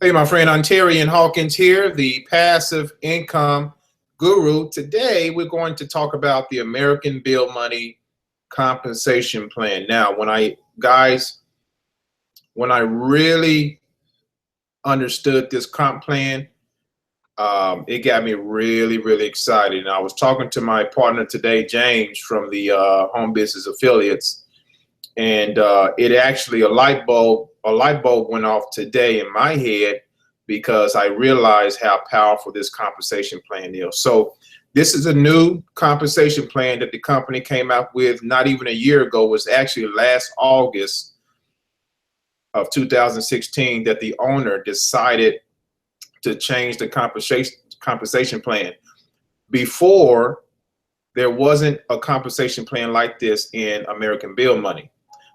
Hey, my friend Ontarian Hawkins here, the passive income guru. Today, we're going to talk about the American Bill Money Compensation Plan. Now, when I really understood this comp plan, it got me really, really excited. And I was talking to my partner today, James, from the Home Business Affiliates, and it actually a light bulb went off today in my head because I realized how powerful this compensation plan is. So this is a new compensation plan that the company came out with not even a year ago. It was actually last August of 2016 that the owner decided to change the compensation plan. Before, there wasn't a compensation plan like this in American Bill Money.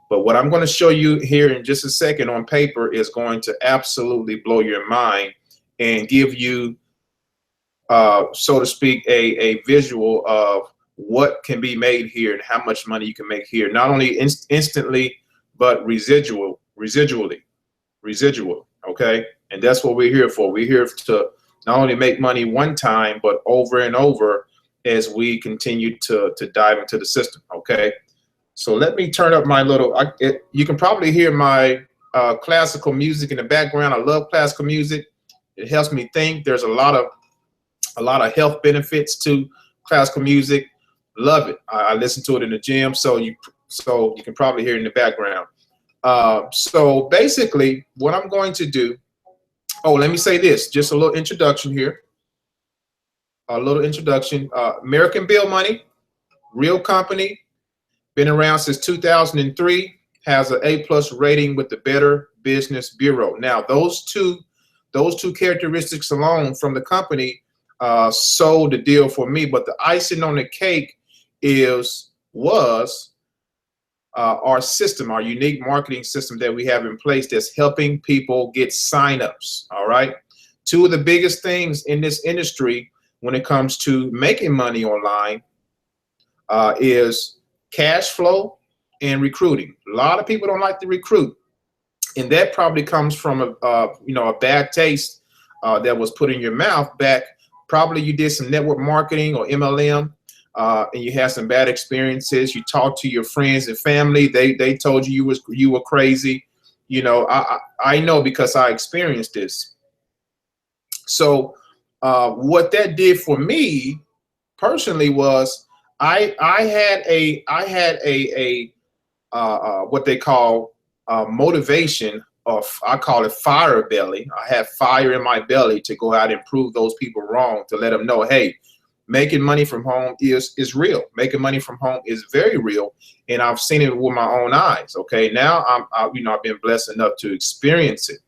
But what I'm going to show you here in just a second on paper is going to absolutely blow your mind and give you, so to speak, a visual of what can be made here and how much money you can make here. Not only instantly, but residually. Okay? And that's what we're here for. We're here to not only make money one time, but over and over as we continue to dive into the system. Okay? So let me turn up my little, you can probably hear my classical music in the background. I love classical music. It helps me think. There's a lot of health benefits to classical music. Love it. I listen to it in the gym, so you can probably hear it in the background. So basically what I'm going to do, let me say this, just a little introduction here. American Bill Money, real company. Been around since 2003, has an A+ rating with the Better Business Bureau. Now, those two characteristics alone from the company sold the deal for me. But the icing on the cake was our system, our unique marketing system that we have in place that's helping people get signups. All right. Two of the biggest things in this industry when it comes to making money online is cash flow and recruiting. A lot of people don't like to recruit, and that probably comes from a bad taste that was put in your mouth back. Probably you did some network marketing or MLM, and you had some bad experiences. You talked to your friends and family. They told you you were crazy. I know because I experienced this. So what that did for me personally was I had a what they call motivation of, I call it fire belly. I have fire in my belly to go out and prove those people wrong, to let them know, hey, making money from home is real. Making money from home is very real, and I've seen it with my own eyes. Okay, now I've been blessed enough to experience it.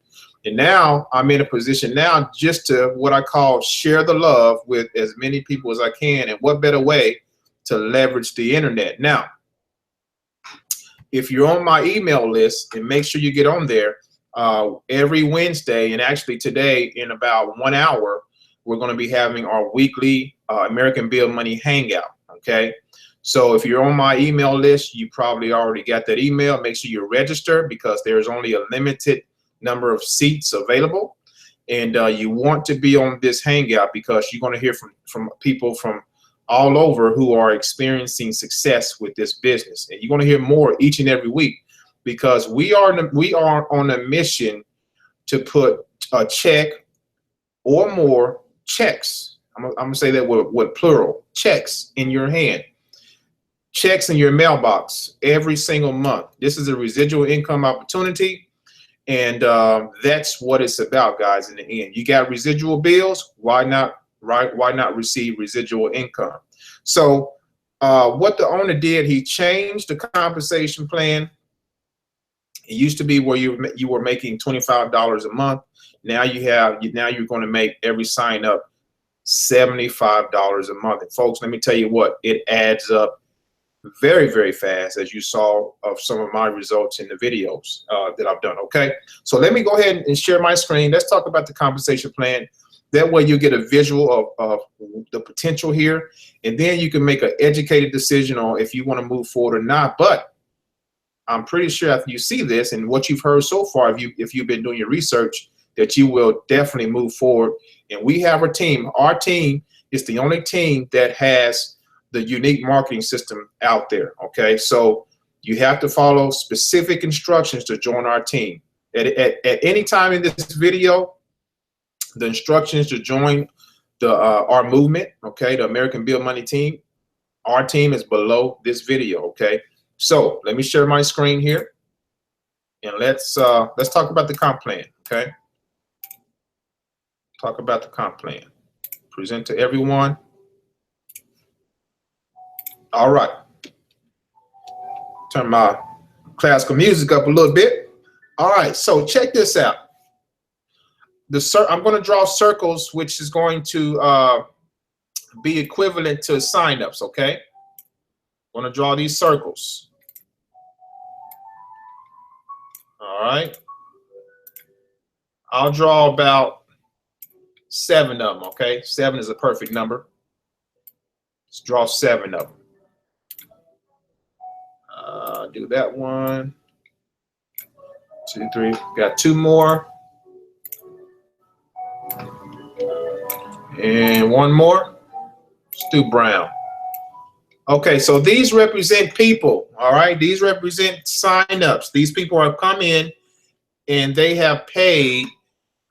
And now I'm in a position now just to what I call share the love with as many people as I can. And what better way to leverage the internet? Now, if you're on my email list, and make sure you get on there every Wednesday, and actually today in about 1 hour, we're going to be having our weekly American Bill Money Hangout. Okay. So if you're on my email list, you probably already got that email. Make sure you register because there's only a limited number of seats available. And you want to be on this hangout because you're going to hear from people from all over who are experiencing success with this business. And you're going to hear more each and every week because we are on a mission to put a check or more checks. I'm going to say that with plural, checks in your hand, checks in your mailbox every single month. This is a residual income opportunity. And that's what it's about, guys. In the end, you got residual bills. Why not receive residual income? So what the owner did, he changed the compensation plan. It used to be where you were making $25 a month. Now you're going to make every sign up $75 a month. And folks, let me tell you what, it adds up very, very fast, as you saw of some of my results in the videos that I've done. Okay, so let me go ahead and share my screen. Let's talk about the compensation plan. That way you get a visual of the potential here, and then you can make an educated decision on if you want to move forward or not. But I'm pretty sure after you see this and what you've heard so far, if you've been doing your research, that you will definitely move forward. And we have a team. Our team is the only team that has the unique marketing system out there. Okay, so you have to follow specific instructions to join our team. At any time in this video, the instructions to join our movement, okay, the American Build Money team, our team is below this video. Okay, so let me share my screen here, and let's talk about the comp plan. Okay, talk about the comp plan. Present to everyone. All right. Turn my classical music up a little bit. All right, so check this out. I'm going to draw circles, which is going to be equivalent to signups. Okay, I'm going to draw these circles. All right, I'll draw about 7 of them. Okay, 7 is a perfect number. Let's draw 7 of them. Do that 1, 2, 3. Got 2 more. And 1 more. Stu Brown. Okay, so these represent people. All right, these represent signups. These people have come in and they have paid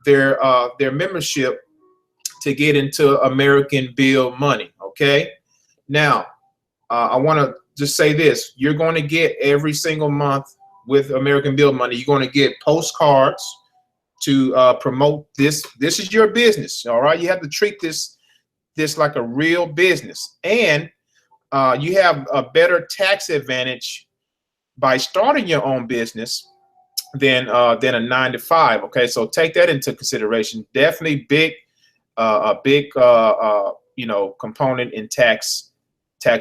their membership to get into American Build Money. Okay, now I want to just say this: you're going to get every single month with American Build Money. You're going to get postcards to promote this. This is your business. All right, you have to treat this like a real business, and you have a better tax advantage by starting your own business than a 9-to-5. Okay, so take that into consideration. Definitely a big component in tax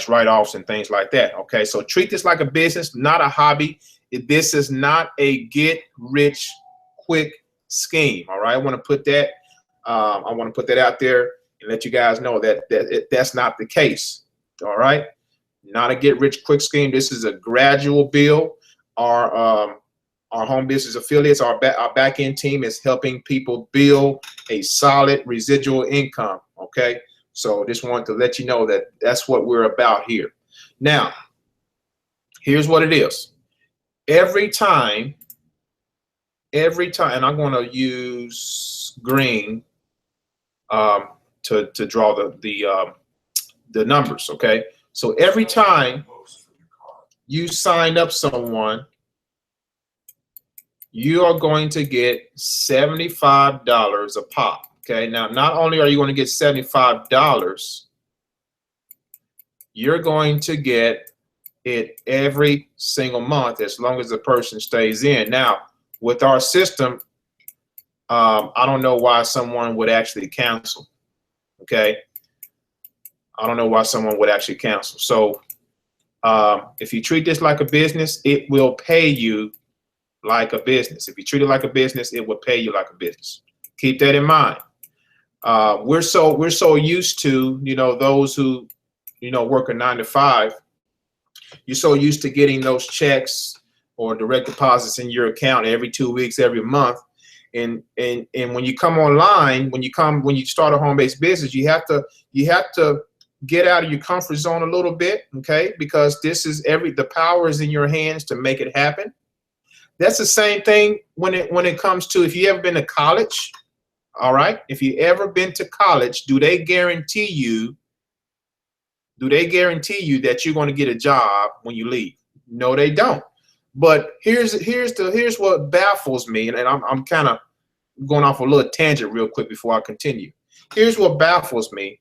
write-offs and things like that. Okay, so treat this like a business, not a hobby. This is not a get rich quick scheme. All right, I want to put that out there and let you guys know that that's not the case. All right, not a get rich quick scheme. This is a gradual build. Our home business affiliates, our back end team is helping people build a solid residual income. Okay, so just wanted to let you know that that's what we're about here. Now, here's what it is. Every time, and I'm going to use green to draw the numbers. Okay, so every time you sign up someone, you are going to get $75 a pop. Okay, now not only are you going to get $75, you're going to get it every single month as long as the person stays in. Now, with our system, I don't know why someone would actually cancel. Okay, I don't know why someone would actually cancel. So if you treat this like a business, it will pay you like a business. If you treat it like a business, it will pay you like a business. Keep that in mind. We're so used to, those who, work a 9-to-5. You're so used to getting those checks or direct deposits in your account every 2 weeks, every month. And when you come online, when you start a home-based business, you have to get out of your comfort zone a little bit, okay? Because the power is in your hands to make it happen. That's the same thing when it comes to, if you ever been to college, all right? If you ever been to college, do they guarantee you that you're going to get a job when you leave? No, they don't. But here's what baffles me, and I'm kind of going off a little tangent real quick before I continue. Here's what baffles me.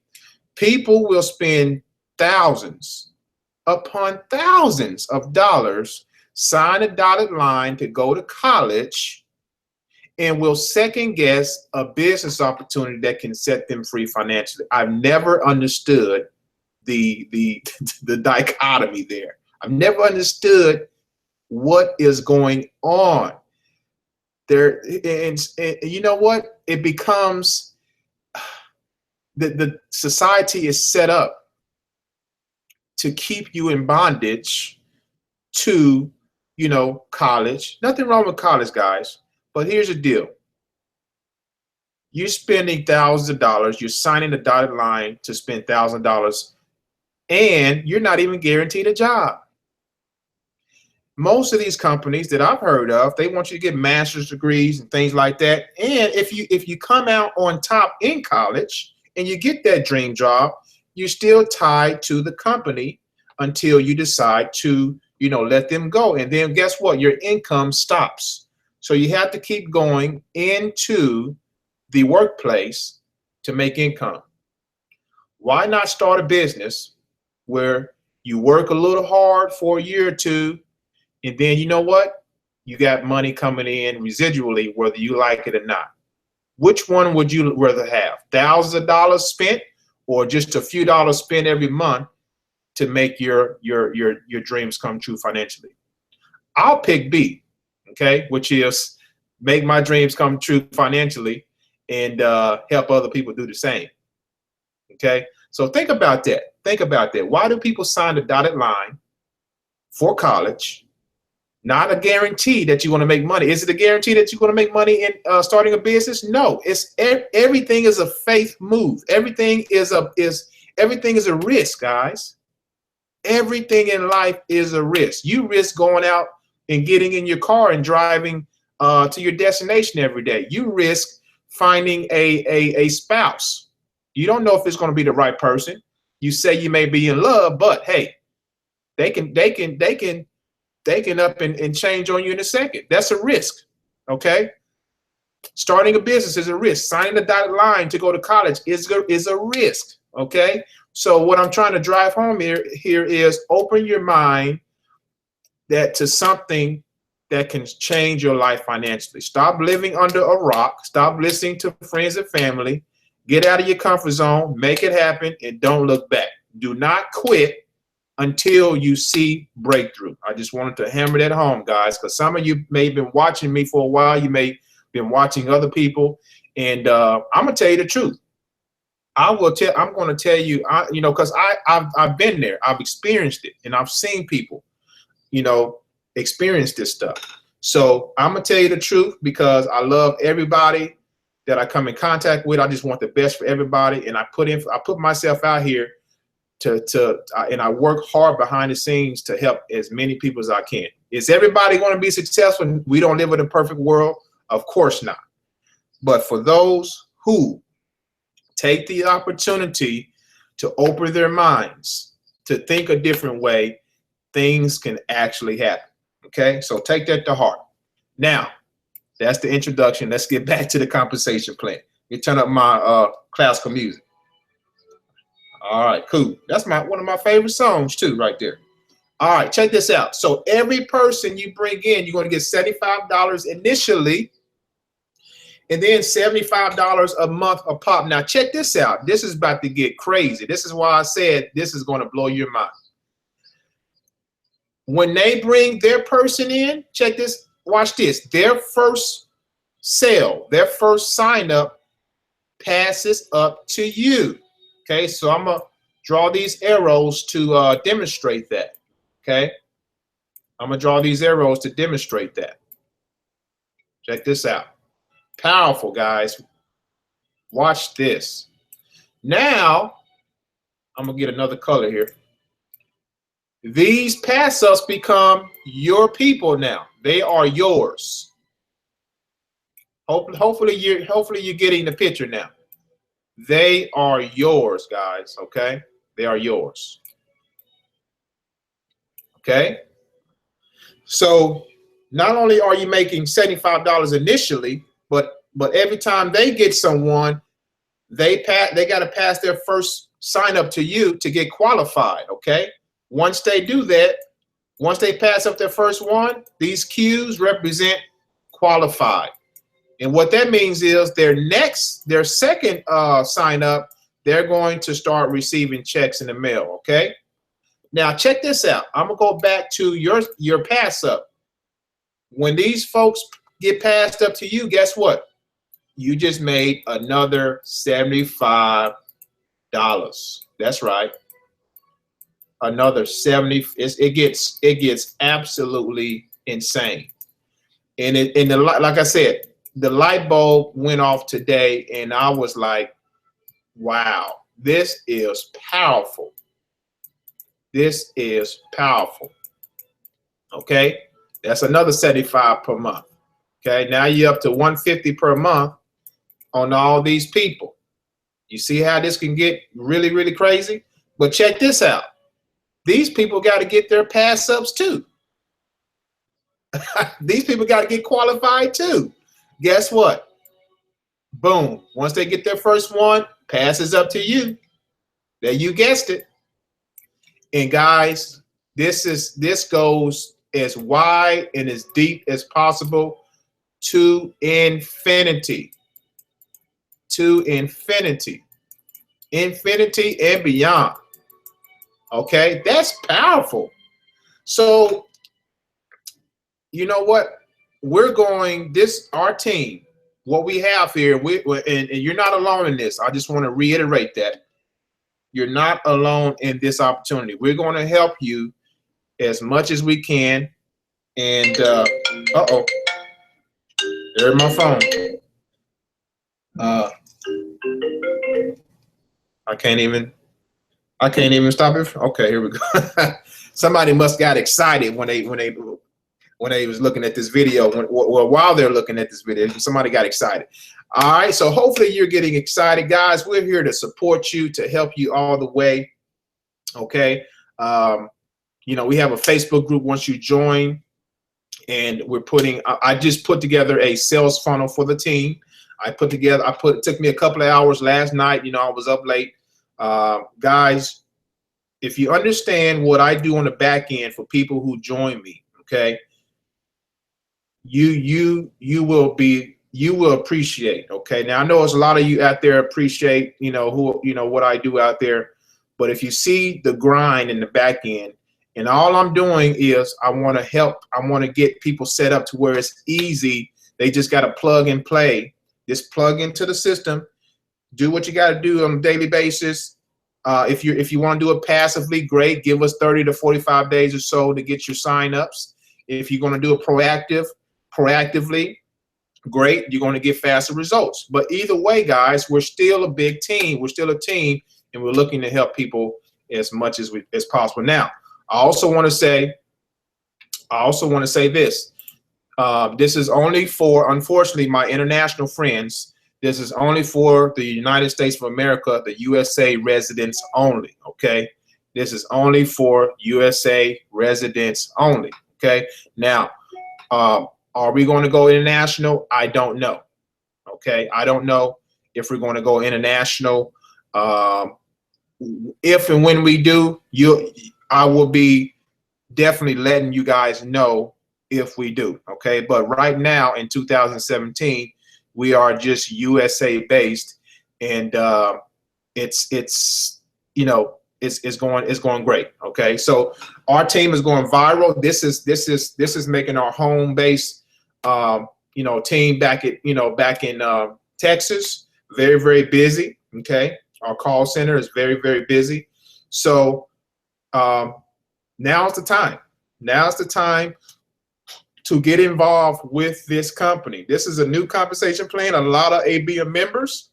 People will spend thousands upon thousands of dollars, sign a dotted line to go to college, and will second guess a business opportunity that can set them free financially. I've never understood the dichotomy there. I've never understood what is going on there. And you know what? It becomes the society is set up to keep you in bondage to, college. Nothing wrong with college, guys. But here's the deal. You're spending thousands of dollars. You're signing the dotted line to spend $1,000, and you're not even guaranteed a job. Most of these companies that I've heard of, they want you to get master's degrees and things like that. And if you come out on top in college and you get that dream job, you're still tied to the company until you decide to, let them go. And then guess what? Your income stops. So you have to keep going into the workplace to make income. Why not start a business where you work a little hard for a year or two, and then you know what? You got money coming in residually, whether you like it or not. Which one would you rather have? Thousands of dollars spent, or just a few dollars spent every month to make your dreams come true financially? I'll pick B, okay, which is make my dreams come true financially and help other people do the same. Okay, so think about that. Think about that. Why do people sign the dotted line for college? Not a guarantee that you're going to make money. Is it a guarantee that you're going to make money in starting a business? No. It's everything is a faith move. Everything is a risk, guys. Everything in life is a risk. You risk going out and getting in your car and driving to your destination every day. You risk finding a spouse. You don't know if it's going to be the right person. You say you may be in love, but hey, they can up and change on you in a second. That's a risk, okay? Starting a business is a risk. Signing the dotted line to go to college is a risk, okay? So what I'm trying to drive home here is open your mind to something that can change your life financially. Stop living under a rock. Stop listening to friends and family. Get out of your comfort zone, make it happen, and don't look back. Do not quit until you see breakthrough. I just wanted to hammer that home, guys, because some of you may have been watching me for a while. You may have been watching other people, and I'm gonna tell you the truth. I'm going to tell you, because I've been there, I've experienced it, and I've seen people, experience this stuff. So I'm gonna tell you the truth because I love everybody that I come in contact with. I just want the best for everybody, and I put myself out here and I work hard behind the scenes to help as many people as I can. Is everybody going to be successful? We don't live in a perfect world. Of course not. But for those who take the opportunity to open their minds, to think a different way, things can actually happen. Okay, so take that to heart. Now, that's the introduction. Let's get back to the compensation plan. Let me turn up my classical music. All right, cool. That's one of my favorite songs too, right there. All right, check this out. So every person you bring in, you're going to get $75 initially, and then $75 a month a pop. Now check this out. This is about to get crazy. This is why I said this is going to blow your mind. When they bring their person in, check this. Watch this. Their first sale, their first sign up passes up to you. Okay, so I'm going to draw these arrows to demonstrate that. Okay, I'm going to draw these arrows to demonstrate that. Check this out. Powerful, guys. Watch this. Now, I'm going to get another color here. These pass-ups become your people now. They are yours. Hopefully you're getting the picture now. They are yours, guys, okay? They are yours. Okay? So not only are you making $75 initially, but every time they get someone, they got to pass their first sign up to you to get qualified, okay? Once they do that, once they pass up their first one, these Qs represent qualified. And what that means is their second sign up, they're going to start receiving checks in the mail, okay? Now check this out. I'm gonna go back to your pass up. When these folks get passed up to you, guess what? You just made another $75. That's right. Another 70. It gets absolutely insane. And like I said, the light bulb went off today, and I was like, wow, this is powerful. This is powerful. Okay, that's another 75 per month. Okay, now you're up to 150 per month on all these people. You see how this can get really, really crazy? But check this out. These people got to get their pass ups too. These people got to get qualified too. Guess what? Boom. Once they get their first one, pass is up to you. There, you guessed it. And guys, this goes as wide and as deep as possible to infinity. To infinity. Infinity and beyond. Okay, that's powerful. So, you know what? We're going, our team, what we have here, and you're not alone in this. I just want to reiterate that. You're not alone in this opportunity. We're going to help you as much as we can. And, uh-oh, there's my phone. I can't even stop it. Okay, here we go. Somebody must got excited when they was looking at this video. While they're looking at this video, somebody got excited. All right, so hopefully you're getting excited, guys. We're here to support you, to help you all the way. Okay, you know, we have a Facebook group once you join, and we're putting. I just put together a sales funnel for the team. It took me a couple of hours last night. You know, I was up late. Guys, if you understand what I do on the back end for people who join me, okay, you will appreciate. Okay, now I know there's a lot of you out there appreciate, you know, what I do out there, but if you see the grind in the back end, and all I'm doing is I want to help. I want to get people set up to where it's easy. They just got to plug and play. Just plug into the system. Do what you got to do on a daily basis. If you want to do it passively, great. Give us 30 to 45 days or so to get your signups. If you're going to do it proactively, great. You're going to get faster results. But either way, guys, we're still a big team. We're still a team, and we're looking to help people as much as possible. Now, I also want to say this. This is only for, unfortunately, my international friends. This is only for the United States of America, the USA residents only, okay? This is only for USA residents only, okay? Now, are we going to go international? I don't know, okay? I don't know if we're going to go international. If and when we do, I will be definitely letting you guys know if we do, okay? But right now in 2017, we are just USA based, and it's you know, it's going great, okay? So our team is going viral. This is making our home base you know, team back in Texas very, very busy, okay? Our call center is very, very busy. So now's the time. Now's the time to get involved with this company. This is a new compensation plan. A lot of ABM members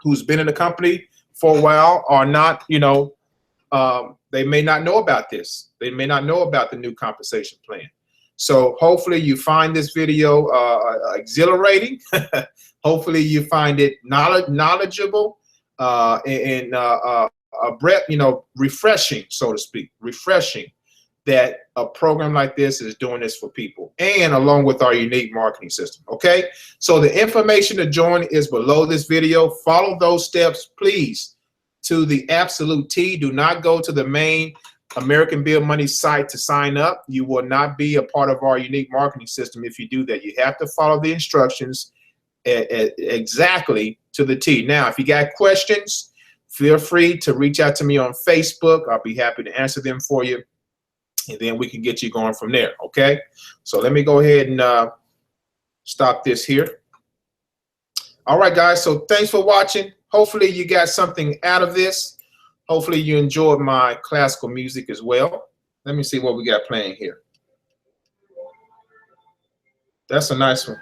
who's been in the company for a while are not, you know, they may not know about this. They may not know about the new compensation plan. So hopefully you find this video exhilarating. Hopefully you find it knowledgeable and a breath, you know, refreshing, so to speak, refreshing that a program like this is doing this for people, and along with our unique marketing system, okay? So the information to join is below this video. Follow those steps, please, to the absolute T. Do not go to the main American Bill Money site to sign up. You will not be a part of our unique marketing system if you do that. You have to follow the instructions exactly to the T. Now, if you got questions, feel free to reach out to me on Facebook. I'll be happy to answer them for you, and then we can get you going from there, okay? So let me go ahead and stop this here. All right, guys, so thanks for watching. Hopefully you got something out of this. Hopefully you enjoyed my classical music as well. Let me see what we got playing here. That's a nice one.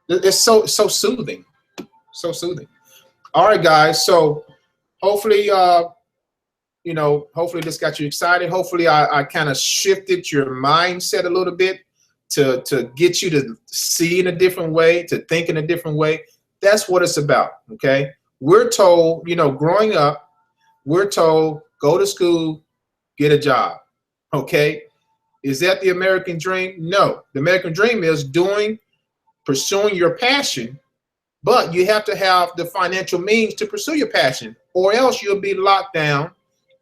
It's so soothing, so soothing. All right, guys. So hopefully, you know, hopefully this got you excited. Hopefully, I kind of shifted your mindset a little bit to get you to see in a different way, to think in a different way. That's what it's about. Okay. We're told, you know, growing up, we're told go to school, get a job. Okay. Is that the American dream? No. The American dream is pursuing your passion, but you have to have the financial means to pursue your passion, or else you'll be locked down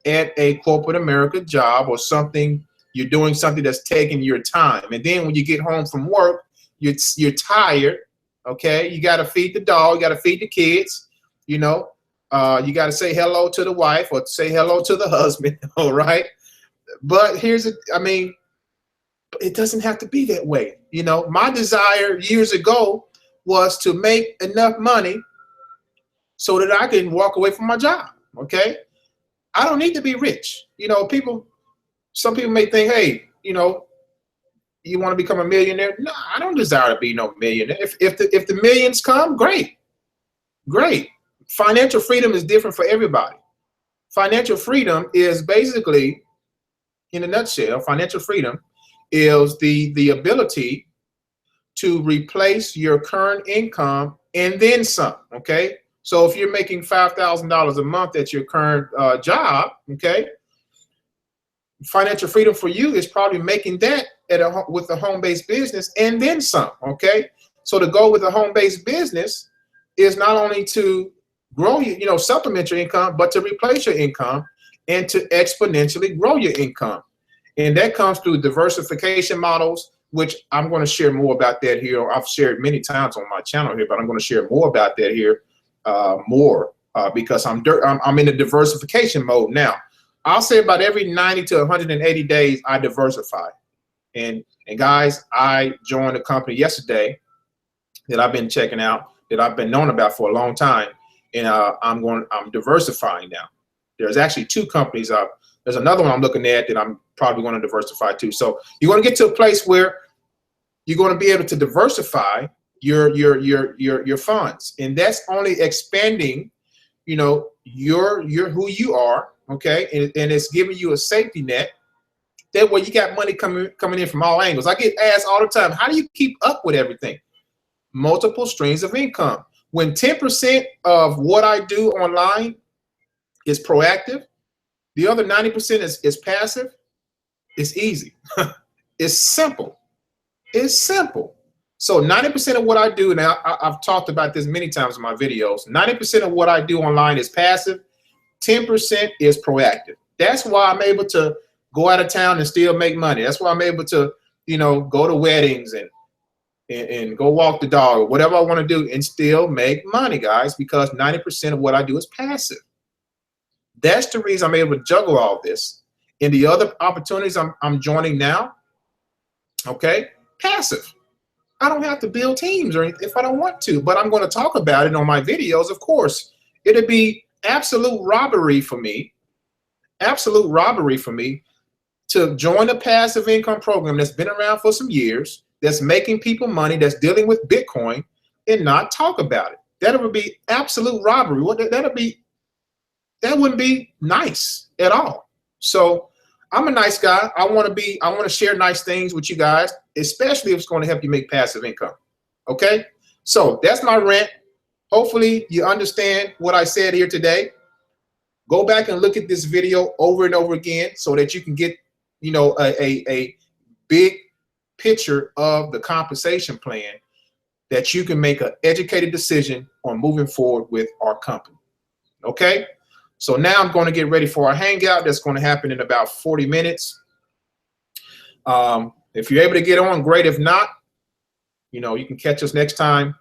at a corporate America job or something. You're doing something that's taking your time. And then when you get home from work, you're tired. Okay. You got to feed the dog. You got to feed the kids. You know, you got to say hello to the wife or say hello to the husband. All right. But I mean, it doesn't have to be that way. You know, my desire years ago was to make enough money so that I can walk away from my job. Okay. I don't need to be rich. You know, some people may think, hey, you know, you want to become a millionaire? No, I don't desire to be no millionaire. If the millions come, great. Financial freedom is different for everybody. Financial freedom is basically, in a nutshell, financial freedom is the ability to replace your current income and then some. Okay. So if you're making $5,000 a month at your current job, okay, financial freedom for you is probably making that with a home-based business and then some. Okay. So the goal with a home-based business is not only to grow supplement your income, but to replace your income and to exponentially grow your income. And that comes through diversification models, which I'm going to share more about that here. I've shared many times on my channel here, but I'm going to share more about that here because I'm in a diversification mode now. I'll say about every 90 to 180 days, I diversify. And guys, I joined a company yesterday that I've been checking out, that I've been known about for a long time. And I'm diversifying now. There's actually two companies. There's another one I'm looking at that I'm probably going to diversify too. So you're going to get to a place where you're going to be able to diversify your funds, and that's only expanding, you know, your who you are. Okay, and it's giving you a safety net. That way you got money coming in from all angles. I get asked all the time, how do you keep up with everything? Multiple streams of income. When 10% of what I do online is proactive, the other 90% is passive. It's easy. It's simple. It's simple. So 90% of what I do now, I've talked about this many times in my videos. 90% of what I do online is passive. 10% is proactive. That's why I'm able to go out of town and still make money. That's why I'm able to, you know, go to weddings and go walk the dog or whatever I want to do and still make money, guys, because 90% of what I do is passive. That's the reason I'm able to juggle all this. And the other opportunities I'm joining now, okay, passive. I don't have to build teams or anything if I don't want to, but I'm going to talk about it on my videos. Of course, it'd be absolute robbery for me to join a passive income program that's been around for some years, that's making people money, that's dealing with Bitcoin, and not talk about it. That would be absolute robbery. That wouldn't be nice at all. So I'm a nice guy. I want to share nice things with you guys, especially if it's going to help you make passive income. Okay? So that's my rant. Hopefully you understand what I said here today. Go back and look at this video over and over again so that you can get, you know, a big picture of the compensation plan that you can make an educated decision on moving forward with our company. Okay? So now I'm going to get ready for our hangout. That's going to happen in about 40 minutes. If you're able to get on, great. If not, you know, you can catch us next time.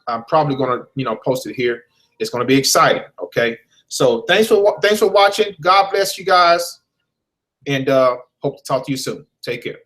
I'm probably going to, you know, post it here. It's going to be exciting. Okay. So thanks for watching. God bless you guys. And hope to talk to you soon. Take care.